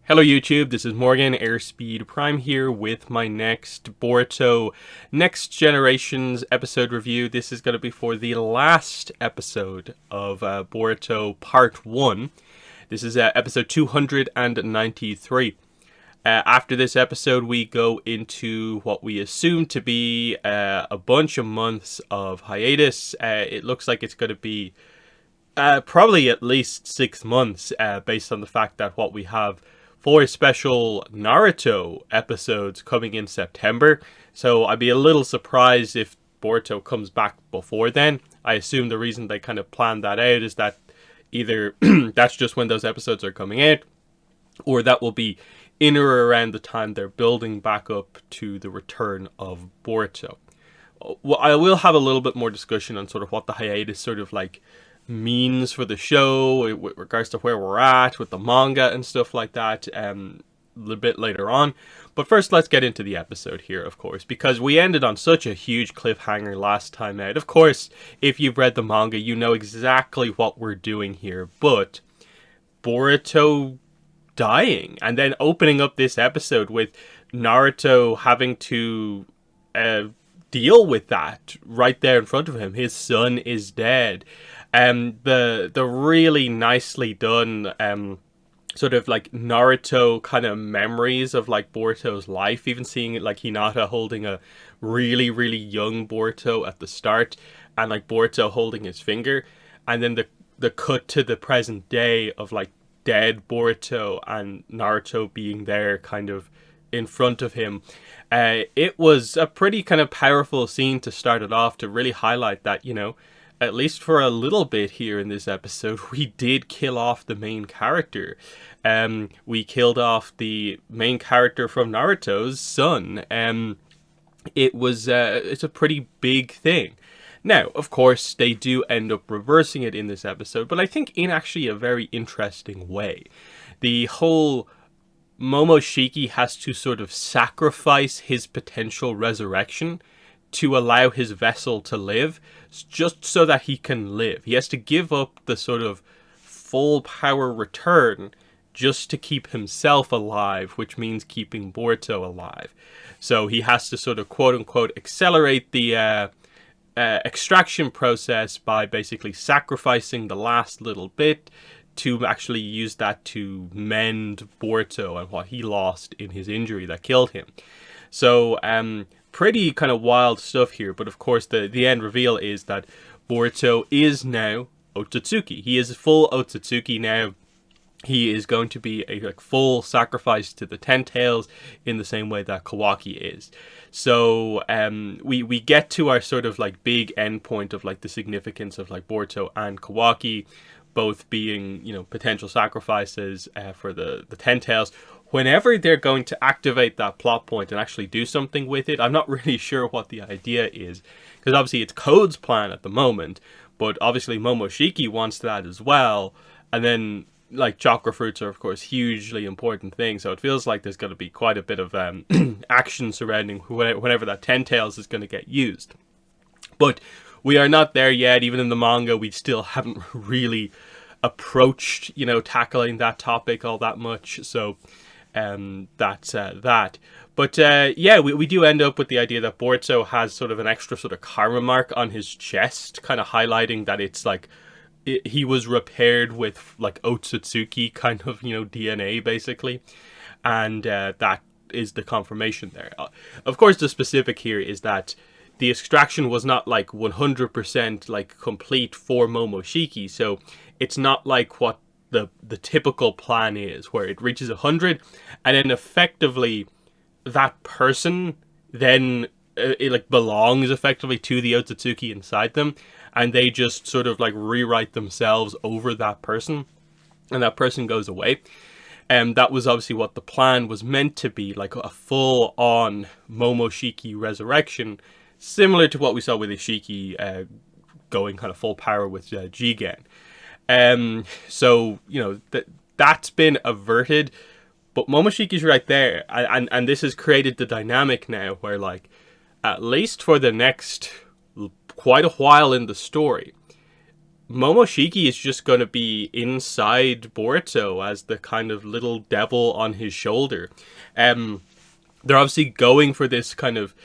Hello YouTube, this is Morgan, Airspeed Prime here with my next Boruto Next Generations episode review. This is going to be for the last episode of Boruto Part 1. This is episode 293. After this episode, we go into what we assume to be a bunch of months of hiatus. It looks like it's going to be probably at least 6 months based on the fact that what we have 4 special Naruto episodes coming in September. So I'd be a little surprised if Boruto comes back before then. I assume the reason they kind of planned that out is that either that's just when those episodes are coming out, or that will be in or around the time they're building back up to the return of Boruto. Well, I will have a little bit more discussion on sort of what the hiatus sort of like means for the show with regards to where we're at with the manga and stuff like that a little bit later on. But first, let's get into the episode here, of course, because we ended on such a huge cliffhanger last time out. Of course, if you've read the manga, you know exactly what we're doing here, but Boruto dying and then opening up this episode with Naruto having to deal with that right there in front of him. His son is dead. The really nicely done sort of like Naruto kind of memories of like Boruto's life, even seeing it like Hinata holding a really young Boruto at the start and like Boruto holding his finger, and then the cut to the present day of like dead Boruto and Naruto being there kind of in front of him. It was a pretty kind of powerful scene to start it off, to really highlight that, you know, at least for a little bit here in this episode, we did kill off the main character. We killed off the main character from Naruto's son. It's a pretty big thing. Now, of course, they do end up reversing it in this episode, but I think in actually a very interesting way. The whole Momoshiki has to sort of sacrifice his potential resurrection to allow his vessel to live, just so that he can live. He has to give up the sort of full power return just to keep himself alive, which means keeping Boruto alive. So he has to sort of quote-unquote accelerate the extraction process by basically sacrificing the last little bit to actually use that to mend Boruto and what he lost in his injury that killed him. So, pretty kind of wild stuff here, but of course the end reveal is that Boruto is now Otsutsuki. He is full Otsutsuki now. He is going to be a like full sacrifice to the Ten Tails in the same way that Kawaki is. So we get to our sort of like big end point of like the significance of like Boruto and Kawaki both being, you know, potential sacrifices for the Ten Tails. Whenever they're going to activate that plot point and actually do something with it, I'm not really sure what the idea is, because obviously it's Code's plan at the moment, but obviously Momoshiki wants that as well, and then like chakra fruits are of course hugely important things, so it feels like there's going to be quite a bit of action surrounding whenever that Ten Tails is going to get used. But we are not there yet. Even in the manga, we still haven't really approached, you know, tackling that topic all that much, so that's that. But yeah, we do end up with the idea that Boruto has sort of an extra sort of karma mark on his chest, kind of highlighting that it's like he was repaired with like Otsutsuki kind of, you know, DNA basically, and that is the confirmation there. Of course, the specific here is that the extraction was not like 100% like complete for Momoshiki, so it's not like what the typical plan is, where it reaches 100 and then effectively that person then it like belongs effectively to the Otsutsuki inside them, and they just sort of like rewrite themselves over that person, and that person goes away. And that was obviously what the plan was meant to be, like a full-on Momoshiki resurrection, similar to what we saw with Ishiki going kind of full power with Jigen. So, you know, that's been averted, but Momoshiki's right there, and this has created the dynamic now where, like, at least for the next quite a while in the story, Momoshiki is just going to be inside Boruto as the kind of little devil on his shoulder. They're obviously going for this kind of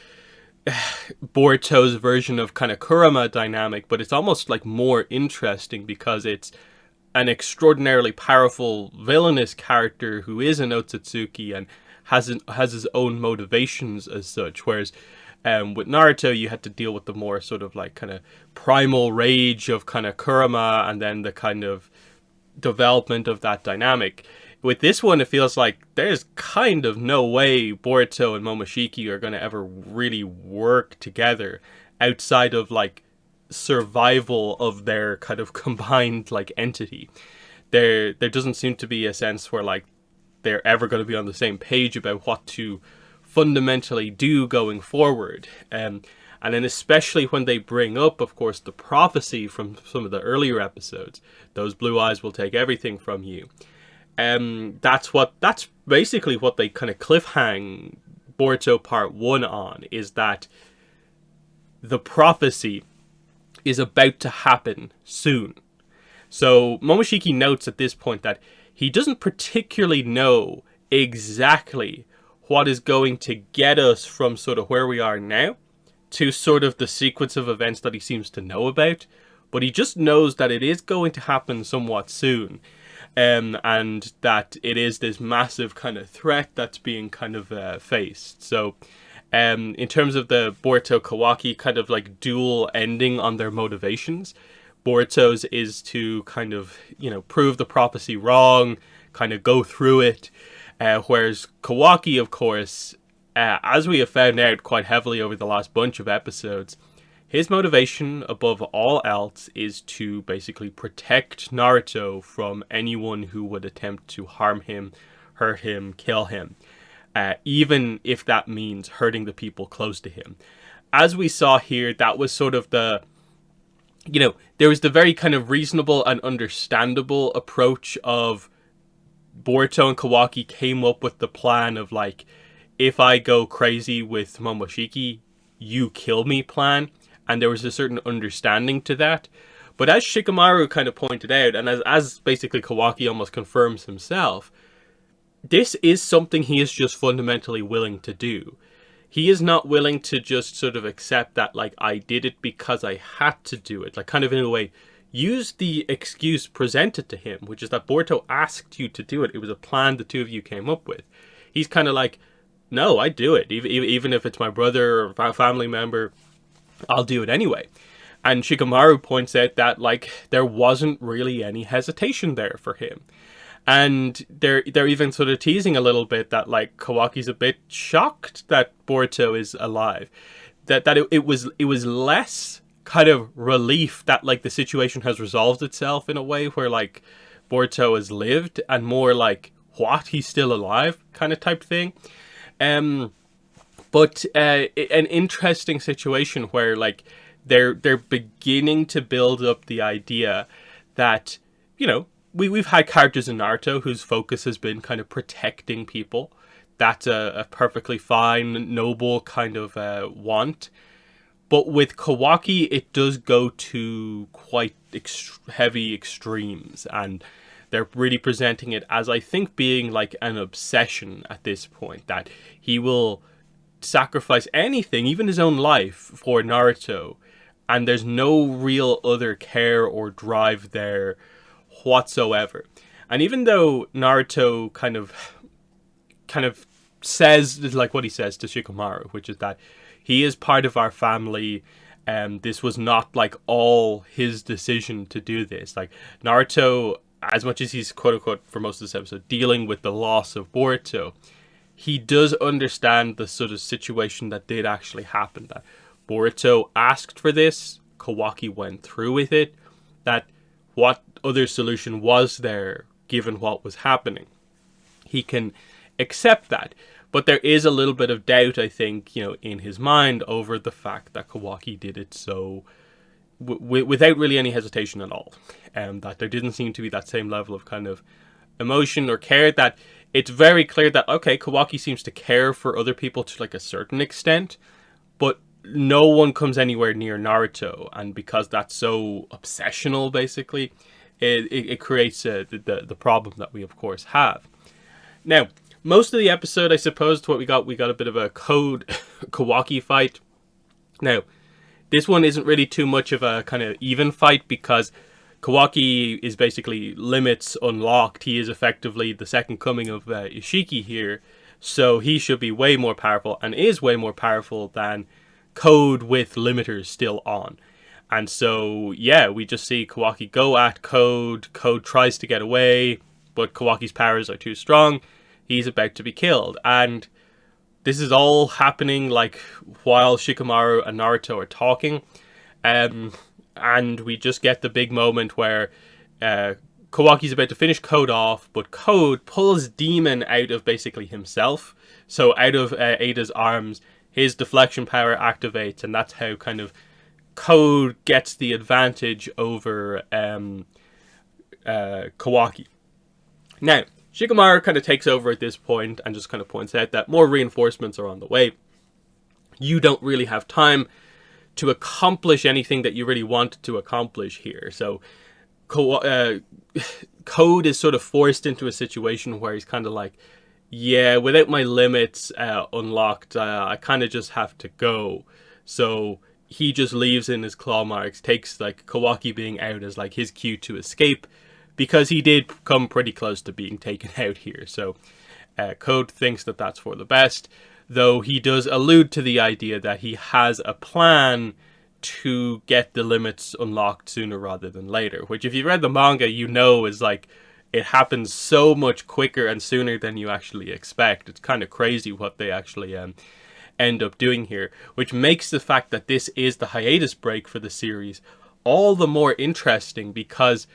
Boruto's version of kind of Kurama dynamic, but it's almost like more interesting because it's an extraordinarily powerful villainous character who is an Otsutsuki and has his own motivations as such, whereas with Naruto you had to deal with the more sort of like kind of primal rage of kind of Kurama and then the kind of development of that dynamic. With this one, it feels like there's kind of no way Boruto and Momoshiki are going to ever really work together outside of like survival of their kind of combined like entity. There doesn't seem to be a sense where like they're ever going to be on the same page about what to fundamentally do going forward. And then especially when they bring up, of course, the prophecy from some of the earlier episodes, those blue eyes will take everything from you. That's basically what they kind of cliffhang Boruto Part 1 on, is that the prophecy is about to happen soon. So Momoshiki notes at this point that he doesn't particularly know exactly what is going to get us from sort of where we are now to sort of the sequence of events that he seems to know about, but he just knows that it is going to happen somewhat soon. And that it is this massive kind of threat that's being kind of faced. So in terms of the Boruto Kawaki kind of like dual ending on their motivations, Boruto's is to kind of, prove the prophecy wrong, kind of go through it, whereas Kawaki, of course, as we have found out quite heavily over the last bunch of episodes, his motivation above all else is to basically protect Naruto from anyone who would attempt to harm him, hurt him, kill him, even if that means hurting the people close to him. As we saw here, that was sort of the, there was the very kind of reasonable and understandable approach of Boruto and Kawaki came up with the plan of like, if I go crazy with Momoshiki, you kill me plan. And there was a certain understanding to that. But as Shikamaru kind of pointed out, and as basically Kawaki almost confirms himself, this is something he is just fundamentally willing to do. He is not willing to just sort of accept that, like, I did it because I had to do it. Like, kind of in a way, use the excuse presented to him, which is that Boruto asked you to do it. It was a plan the two of you came up with. He's kind of like, no, I do it. Even if it's my brother or family member, I'll do it anyway. And Shikamaru points out that like there wasn't really any hesitation there for him. And they're even sort of teasing a little bit that like Kawaki's a bit shocked that Boruto is alive. That it was less kind of relief that like the situation has resolved itself in a way where like Boruto has lived, and more like, what, he's still alive kind of type thing. But an interesting situation where like they're beginning to build up the idea that, we've had characters in Naruto whose focus has been kind of protecting people. That's a perfectly fine, noble kind of want. But with Kawaki, it does go to quite heavy extremes, and they're really presenting it as, I think, being like an obsession at this point, that he will sacrifice anything, even his own life, for Naruto, and there's no real other care or drive there whatsoever. And even though Naruto kind of says like what he says to Shikamaru, which is that he is part of our family, and this was not like all his decision to do this. Like Naruto, as much as he's quote unquote for most of this episode dealing with the loss of Boruto, he does understand the sort of situation that did actually happen. That Boruto asked for this, Kawaki went through with it, that what other solution was there given what was happening? He can accept that. But there is a little bit of doubt, I think, in his mind over the fact that Kawaki did it so without really any hesitation at all. That there didn't seem to be that same level of kind of emotion or care. That it's very clear that, okay, Kawaki seems to care for other people to like a certain extent, but no one comes anywhere near Naruto, and because that's so obsessional, basically, it creates the problem that we of course have. Now, most of the episode, I suppose, what we got a bit of a Code Kawaki fight. Now, this one isn't really too much of a kind of even fight because Kawaki is basically limits unlocked. He is effectively the second coming of Ishiki here, so he should be way more powerful and is way more powerful than Code with limiters still on. And so, yeah, we just see Kawaki go at Code. Code tries to get away, but Kawaki's powers are too strong. He's about to be killed. And this is all happening like while Shikamaru and Naruto are talking. And we just get the big moment where Kawaki's about to finish Code off, but Code pulls Demon out of basically himself. So out of Ada's arms, his deflection power activates, and that's how kind of Code gets the advantage over Kawaki. Now, Shikamaru kind of takes over at this point and just kind of points out that more reinforcements are on the way. You don't really have time to accomplish anything that you really want to accomplish here. So Code is sort of forced into a situation where he's kind of like, yeah, without my limits unlocked, I kind of just have to go. So he just leaves in his claw marks, takes like Kawaki being out as like his cue to escape, because he did come pretty close to being taken out here. So Code thinks that that's for the best, though he does allude to the idea that he has a plan to get the limits unlocked sooner rather than later, which if you read the manga, you know is like, it happens so much quicker and sooner than you actually expect. It's kind of crazy what they actually end up doing here, which makes the fact that this is the hiatus break for the series all the more interesting, because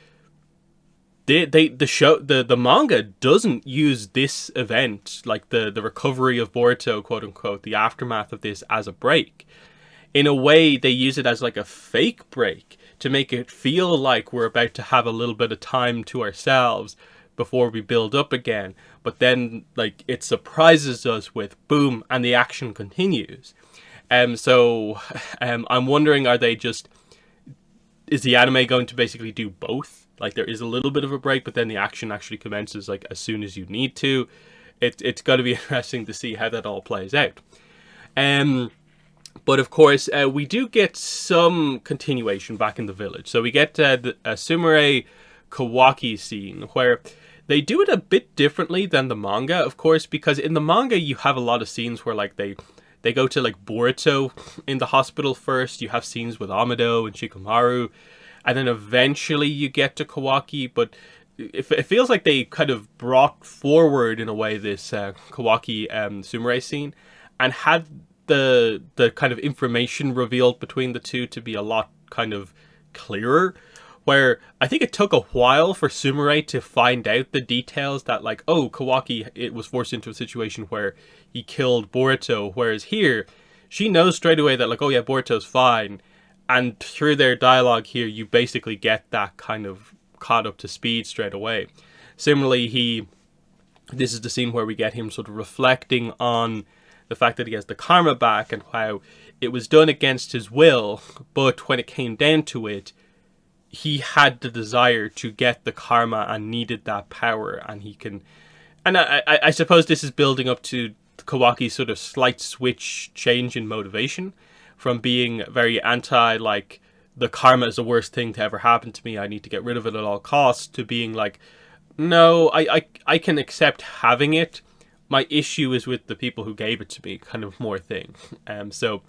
the manga doesn't use this event, like the recovery of Boruto, quote unquote, the aftermath of this, as a break. In a way, they use it as like a fake break to make it feel like we're about to have a little bit of time to ourselves before we build up again. But then, like, it surprises us with boom, and the action continues. So I'm wondering, is the anime going to basically do both? Like, there is a little bit of a break, but then the action actually commences like as soon as you need to. It's going to be interesting to see how that all plays out. But of course, we do get some continuation back in the village. So we get the Sumire Kawaki scene, where they do it a bit differently than the manga, of course, because in the manga you have a lot of scenes where like they go to like Boruto in the hospital first. You have scenes with Amado and Shikamaru, and then eventually you get to Kawaki. But it feels like they kind of brought forward in a way this Kawaki Sumire scene, and had the kind of information revealed between the two to be a lot kind of clearer, where I think it took a while for Sumire to find out the details that, like, oh, Kawaki, it was forced into a situation where he killed Boruto, whereas here she knows straight away that, like, oh yeah, Boruto's fine. And through their dialogue here, you basically get that kind of caught up to speed straight away. Similarly, this is the scene where we get him sort of reflecting on the fact that he has the karma back and how it was done against his will, but when it came down to it, he had the desire to get the karma and needed that power, and he can... And I suppose this is building up to Kawaki's sort of slight change in motivation, from being very anti, like, the karma is the worst thing to ever happen to me, I need to get rid of it at all costs, to being like, no, I can accept having it, my issue is with the people who gave it to me, kind of more thing. So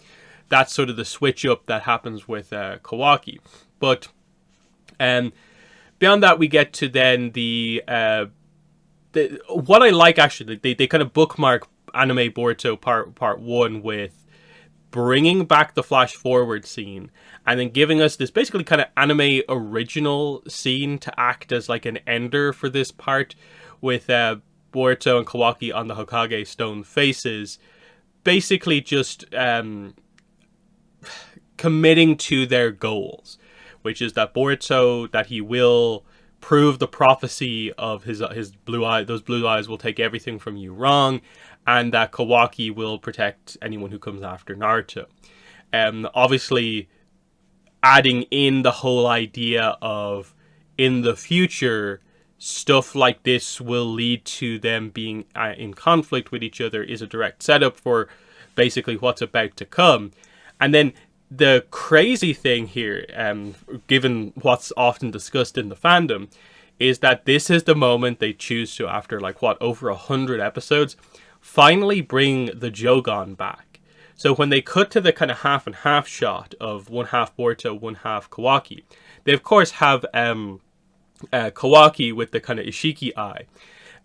that's sort of the switch up that happens with Kawaki. But beyond that, we get to then the what I like, actually, they kind of bookmark anime Boruto part 1 with bringing back the flash forward scene, and then giving us this basically kind of anime original scene to act as like an ender for this part, with Boruto and Kawaki on the Hokage stone faces, basically just committing to their goals, which is that Boruto, that he will prove the prophecy of his blue eye, those blue eyes will take everything from you wrong, and that Kawaki will protect anyone who comes after Naruto. Obviously, adding in the whole idea of in the future, stuff like this will lead to them being in conflict with each other is a direct setup for basically what's about to come. And then the crazy thing here, given what's often discussed in the fandom, is that this is the moment they choose to, after like what, over 100 episodes, finally bring the Jogan back. So when they cut to the kind of half and half shot of one half Boruto, one half Kawaki, they of course have Kawaki with the kind of Ishiki eye.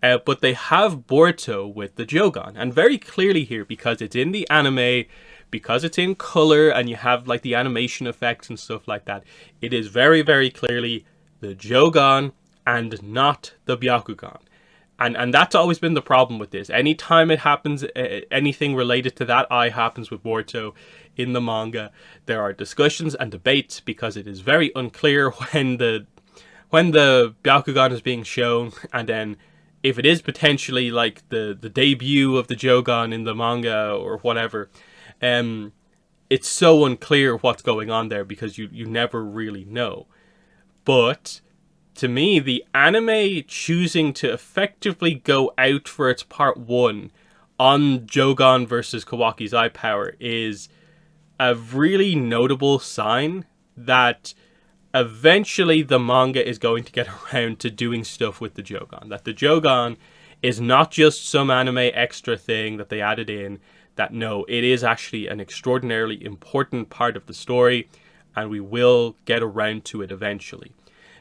But they have Boruto with the jogan. And very clearly here, because it's in the anime, because it's in color, and you have like the animation effects and stuff like that, it is very, very clearly the jogan and not the Byakugan. And that's always been the problem with this. Anytime it happens, anything related to that eye happens with Boruto in the manga, there are discussions and debates because it is very unclear when the Byakugan is being shown, and then if it is potentially like the debut of the jogan in the manga or whatever, it's so unclear what's going on there because you never really know. But to me, the anime choosing to effectively go out for its part 1 on Jogan versus Kawaki's eye power is a really notable sign that eventually the manga is going to get around to doing stuff with the jogan. That the jogan is not just some anime extra thing that they added in, that no, it is actually an extraordinarily important part of the story, and we will get around to it eventually.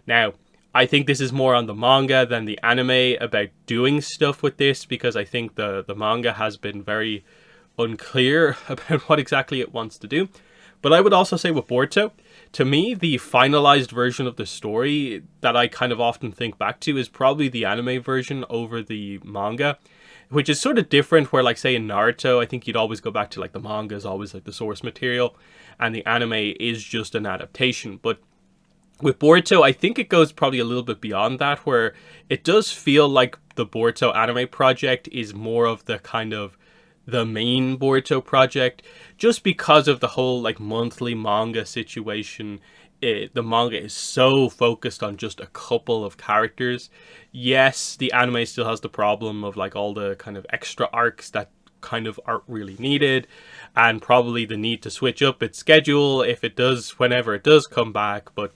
Now, I think this is more on the manga than the anime about doing stuff with this, because I think the manga has been very unclear about what exactly it wants to do. But I would also say with Boruto, to me, the finalized version of the story that I kind of often think back to is probably the anime version over the manga, which is sort of different, where like say in Naruto, I think you'd always go back to like the manga is always like the source material and the anime is just an adaptation. But with Boruto, I think it goes probably a little bit beyond that, where it does feel like the Boruto anime project is more of the kind of the main Boruto project, just because of the whole like monthly manga situation. The manga is so focused on just a couple of characters. Yes, the anime still has the problem of like all the kind of extra arcs that kind of aren't really needed, and probably the need to switch up its schedule if it does, whenever it does come back. But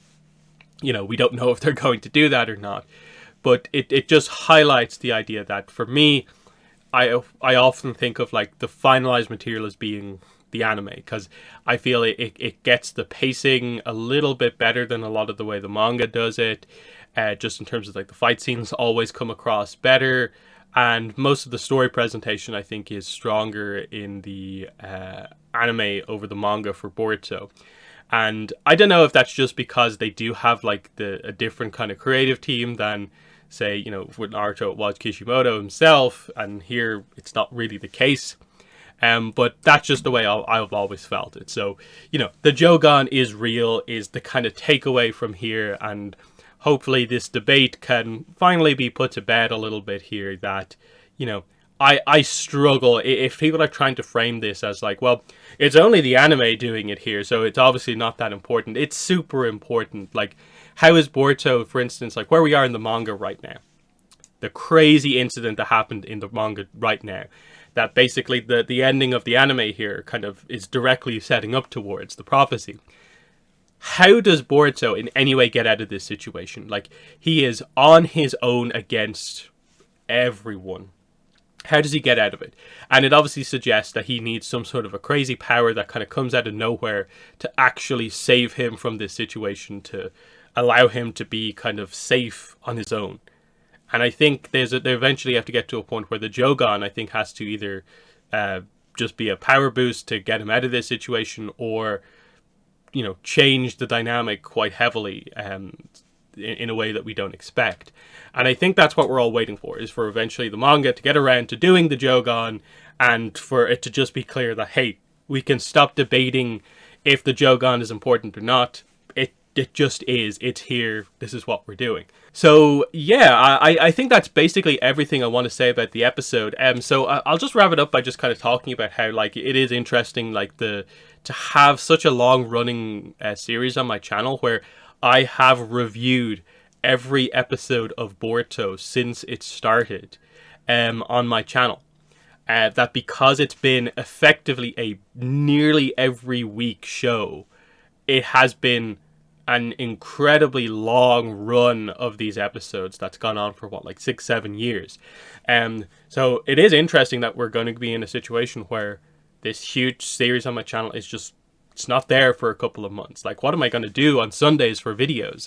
you know, we don't know if they're going to do that or not. But it just highlights the idea that for me, I often think of like the finalized material as being the anime, because I feel it gets the pacing a little bit better than a lot of the way the manga does it. Just in terms of like the fight scenes always come across better, and most of the story presentation I think is stronger in the anime over the manga for Boruto. And I don't know if that's just because they do have like a different kind of creative team than, say, you know, with Naruto it was Kishimoto himself, and here it's not really the case. But that's just the way I've always felt it. So, you know, the jogan is real, is the kind of takeaway from here, and hopefully this debate can finally be put to bed a little bit here, that, you know, I struggle if people are trying to frame this as like, well, it's only the anime doing it here, so it's obviously not that important. It's super important. Like, how is Boruto, for instance, like where we are in the manga right now, the crazy incident that happened in the manga right now, that basically the ending of the anime here kind of is directly setting up towards the prophecy. How does Boruto in any way get out of this situation? Like, he is on his own against everyone. How does he get out of it? And it obviously suggests that he needs some sort of a crazy power that kind of comes out of nowhere to actually save him from this situation, to allow him to be kind of safe on his own. And I think they eventually have to get to a point where the jogan, I think, has to either just be a power boost to get him out of this situation, or, you know, change the dynamic quite heavily in a way that we don't expect. And I think that's what we're all waiting for, is for eventually the manga to get around to doing the jogan, and for it to just be clear that, hey, we can stop debating if the jogan is important or not. it just is. It's here. This is what we're doing. So yeah, I think that's basically everything I want to say about the episode. So I'll just wrap it up by just kind of talking about how like it is interesting, like to have such a long running series on my channel where I have reviewed every episode of Boruto since it started on my channel. That because it's been effectively a nearly every week show, it has been an incredibly long run of these episodes that's gone on for what, like 6-7 years. So it is interesting that we're going to be in a situation where this huge series on my channel is just, it's not there for a couple of months. Like, what am I going to do on Sundays for videos?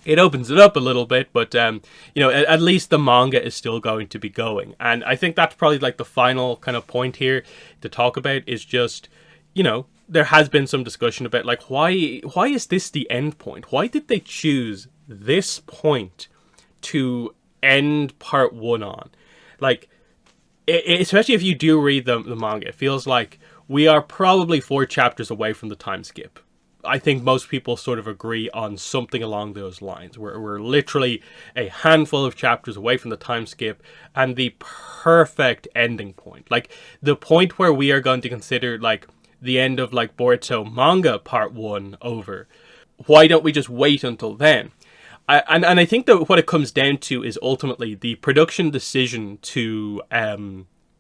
It opens it up a little bit, but you know, at least the manga is still going to be going. And I think that's probably like the final kind of point here to talk about is just, you know, there has been some discussion about like why is this the end point? Why did they choose this point to end part 1 on? Like, especially if you do read the manga, it feels like we are probably 4 chapters away from the time skip. I think most people sort of agree on something along those lines. We're literally a handful of chapters away from the time skip and the perfect ending point. Like, the point where we are going to consider like the end of like Boruto manga part 1 over. Why don't we just wait until then? And I think that what it comes down to is ultimately the production decision to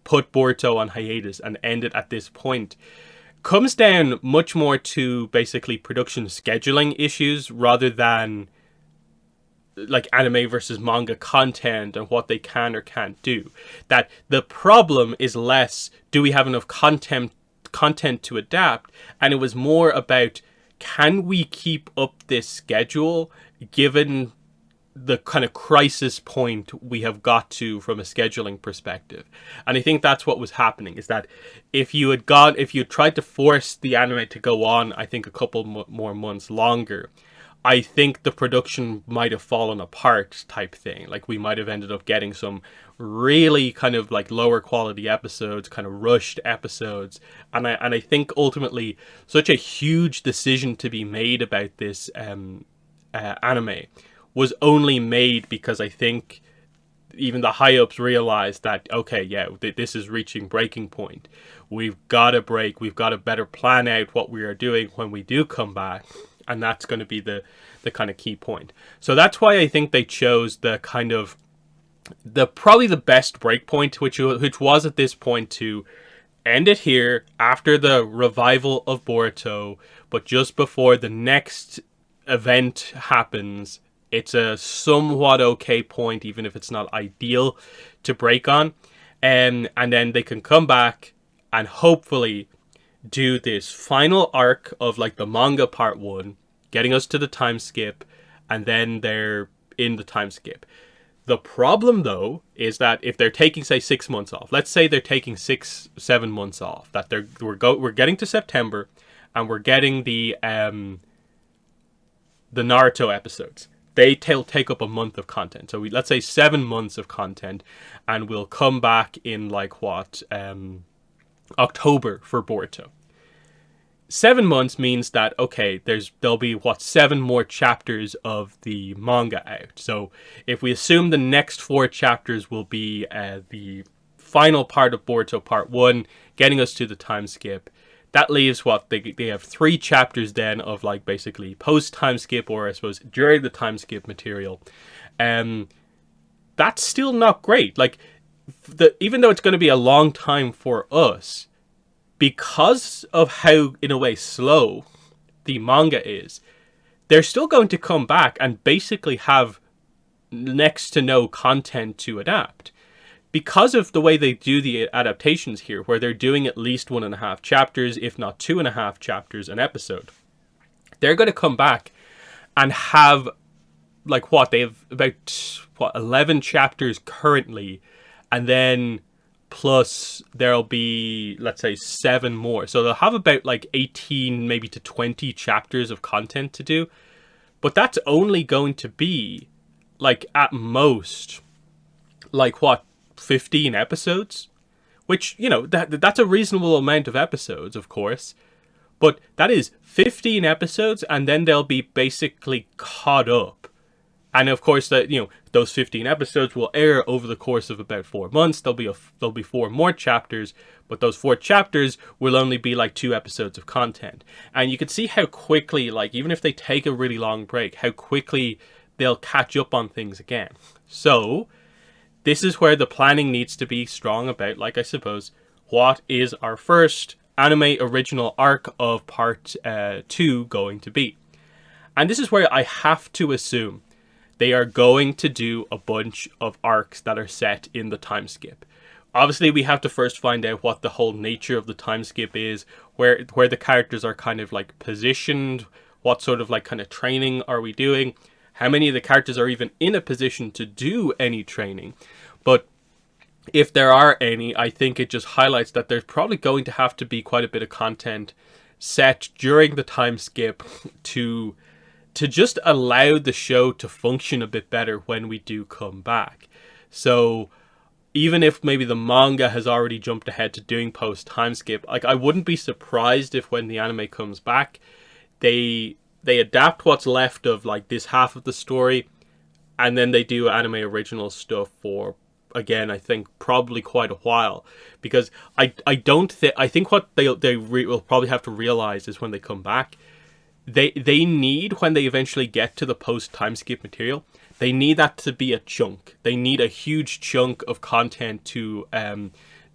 put Boruto on hiatus and end it at this point comes down much more to basically production scheduling issues rather than like anime versus manga content and what they can or can't do. That the problem is less, do we have enough content to adapt? And it was more about, can we keep up this schedule given the kind of crisis point we have got to from a scheduling perspective? And I think that's what was happening, is that if you had tried to force the anime to go on, I think a couple more months longer, I think the production might have fallen apart type thing. Like, we might have ended up getting some really kind of like lower quality episodes, kind of rushed episodes. And I think ultimately such a huge decision to be made about this anime was only made because I think even the high-ups realized that, okay, yeah, this is reaching breaking point. We've got to break. We've got to better plan out what we are doing when we do come back. And that's going to be the kind of key point. So that's why I think they chose the kind of probably the best break point, which was at this point to end it here after the revival of Boruto, but just before the next event happens. It's a somewhat okay point, even if it's not ideal to break on. And then they can come back and hopefully do this final arc of like the manga part 1, getting us to the time skip, and then they're in the time skip. The problem though is that if they're taking, say, 6 months off, let's say they're taking 6-7 months off, that we're getting to September and we're getting the Naruto episodes. They take up a month of content. So let's say 7 months of content, and we'll come back in like what, October for Boruto. 7 months means that, okay, there'll be 7 more chapters of the manga out. So if we assume the next 4 chapters will be the final part of Boruto part 1, getting us to the time skip, that leaves they have 3 chapters then of like basically post time skip, or I suppose during the time skip material. That's still not great. Like, even though it's going to be a long time for us, because of how in a way slow the manga is, they're still going to come back and basically have next to no content to adapt. Because of the way they do the adaptations here, where they're doing at least 1.5 chapters, if not 2.5 chapters an episode, they're going to come back and have like they have about 11 chapters currently, and then plus there'll be, let's say, 7 more. So they'll have about like 18, maybe to 20 chapters of content to do. But that's only going to be like at most like 15 episodes, which, you know, that's a reasonable amount of episodes, of course, But that is 15 episodes, and then they'll be basically caught up. And of course, that those 15 episodes will air over the course of about 4 months. There'll be 4 more chapters, but those 4 chapters will only be like 2 episodes of content. And you can see how quickly, like even if they take a really long break, how quickly they'll catch up on things again. So this is where the planning needs to be strong about, like, I suppose, what is our first anime original arc of part 2 going to be. And this is where I have to assume they are going to do a bunch of arcs that are set in the time skip. Obviously, we have to first find out what the whole nature of the time skip is, where the characters are kind of like positioned, what sort of like kind of training are we doing, how many of the characters are even in a position to do any training. But if there are any, I think it just highlights that there's probably going to have to be quite a bit of content set during the time skip to just allow the show to function a bit better when we do come back. So even if maybe the manga has already jumped ahead to doing post time skip, like I wouldn't be surprised if when the anime comes back, they adapt what's left of like this half of the story, and then they do anime original stuff for, again, I think probably quite a while, because I think what they will probably have to realize is when they come back, they need, when they eventually get to the post time skip material, they need that to be a chunk. They need a huge chunk of content to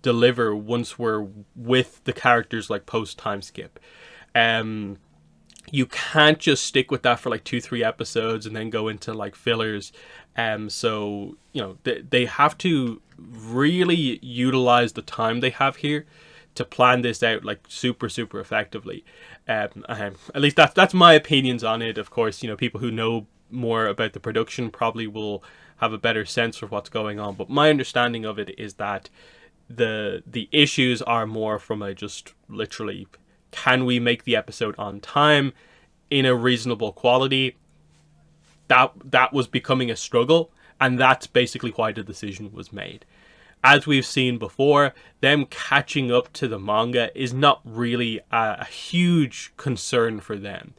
deliver once we're with the characters like post time skip. You can't just stick with that for like 2-3 episodes and then go into like fillers. So they have to really utilize the time they have here to plan this out like super effectively. At least that's my opinions on it. Of course, people who know more about the production probably will have a better sense of what's going on. But my understanding of it is that the issues are more from a just literally, can we make the episode on time in a reasonable quality? That was becoming a struggle, and that's basically why the decision was made. As we've seen before, them catching up to the manga is not really a huge concern for them.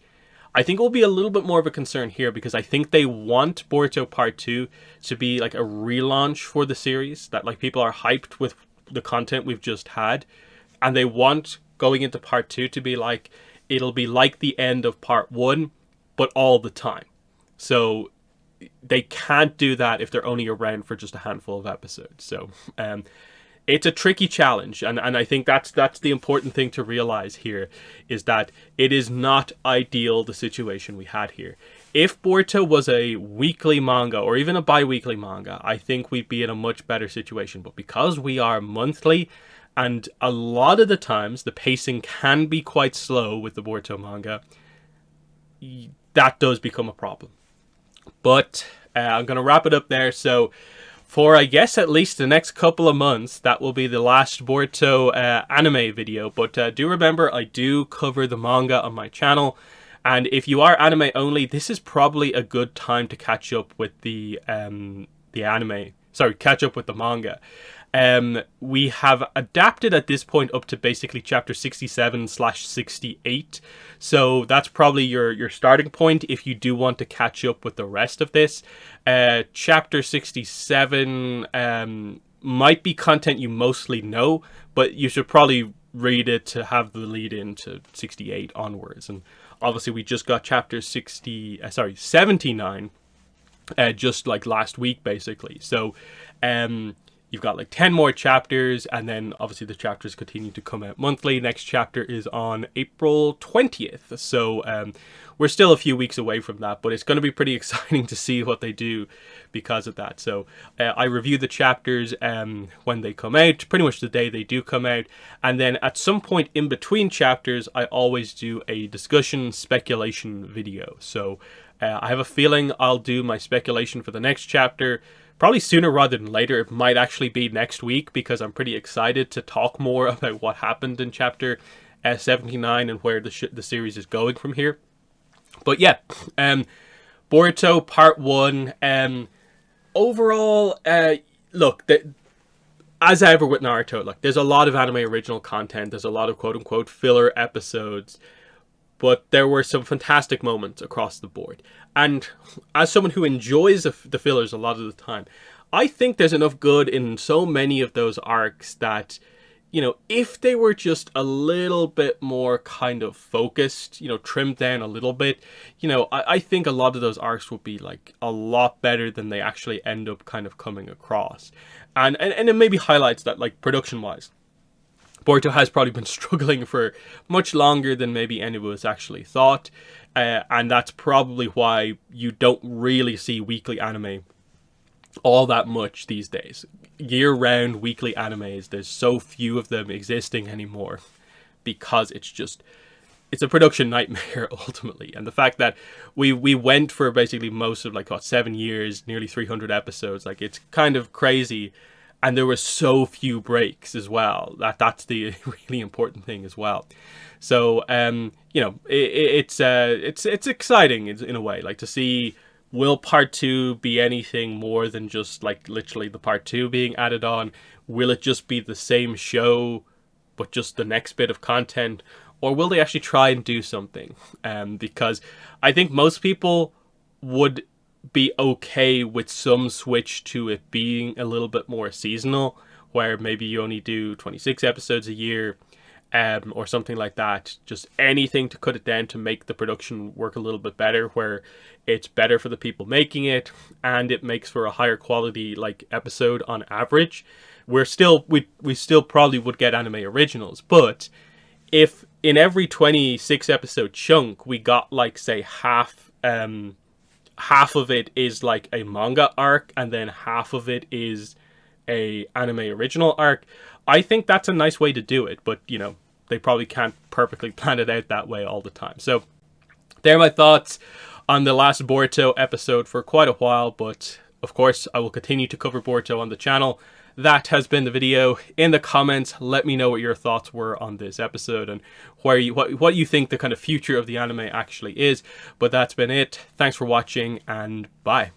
I think it will be a little bit more of a concern here, because I think they want Boruto Part 2 to be like a relaunch for the series, that like people are hyped with the content we've just had, and they want going into Part 2 to be like, it'll be like the end of Part 1, but all the time. So they can't do that if they're only around for just a handful of episodes. So it's a tricky challenge, and I think that's the important thing to realize here, is that it is not ideal, the situation we had here. If Boruto was a weekly manga or even a bi-weekly manga, I think we'd be in a much better situation. But because we are monthly, and a lot of the times the pacing can be quite slow with the Boruto manga, that does become a problem. But I'm going to wrap it up there. So for, I guess, at least the next couple of months, that will be the last Boruto anime video. But do remember, I do cover the manga on my channel. And if you are anime only, this is probably a good time to catch up with the anime. Sorry, catch up with the manga. We have adapted at this point up to basically chapter 67/68. So that's probably your starting point if you do want to catch up with the rest of this. Chapter 67 might be content you mostly know, but you should probably read it to have the lead into 68 onwards. And obviously we just got chapter 79 just like last week basically. So you've got like 10 more chapters, and then obviously the chapters continue to come out monthly. Next chapter is on April 20th. So we're still a few weeks away from that, but it's going to be pretty exciting to see what they do because of that. So I review the chapters when they come out, pretty much the day they do come out. And then at some point in between chapters, I always do a discussion speculation video. So I have a feeling I'll do my speculation for the next chapter probably sooner rather than later. It might actually be next week, because I'm pretty excited to talk more about what happened in chapter 79 and where the series is going from here. But yeah, Boruto Part 1. Overall, look, as ever with Naruto, look, there's a lot of anime original content. There's a lot of quote-unquote filler episodes. but there were some fantastic moments across the board. And as someone who enjoys the fillers a lot of the time, I think there's enough good in so many of those arcs that, you know, if they were just a little bit more kind of focused, you know, trimmed down a little bit, you know, I think a lot of those arcs would be like a lot better than they actually end up kind of coming across. And it maybe highlights that, like, production wise, Boruto has probably been struggling for much longer than maybe anyone was actually thought. And that's probably why you don't really see weekly anime all that much these days. Year-round weekly animes, there's so few of them existing anymore because it's a production nightmare ultimately. And the fact that we went for basically most of, like, what, 7 years, nearly 300 episodes, like, it's kind of crazy. And there were so few breaks as well. That's the really important thing as well. So you know, it's exciting in a way, like, to see, will part 2 be anything more than just, like, literally the part 2 being added on? Will it just be the same show but just the next bit of content, or will they actually try and do something? Because I think most people would be okay with some switch to it being a little bit more seasonal, where maybe you only do 26 episodes a year, or something like that. Just anything to cut it down to make the production work a little bit better, where it's better for the people making it and it makes for a higher quality, like, episode on average. We still probably would get anime originals, but if in every 26 episode chunk we got, like, say half of it is like a manga arc and then half of it is a anime original arc, I think that's a nice way to do it. But, you know, they probably can't perfectly plan it out that way all the time. So there are my thoughts on the last Boruto episode for quite a while, but of course I will continue to cover Boruto on the channel. That has been the video. In the comments, let me know what your thoughts were on this episode and what you think the kind of future of the anime actually is. But that's been it. Thanks for watching, and bye.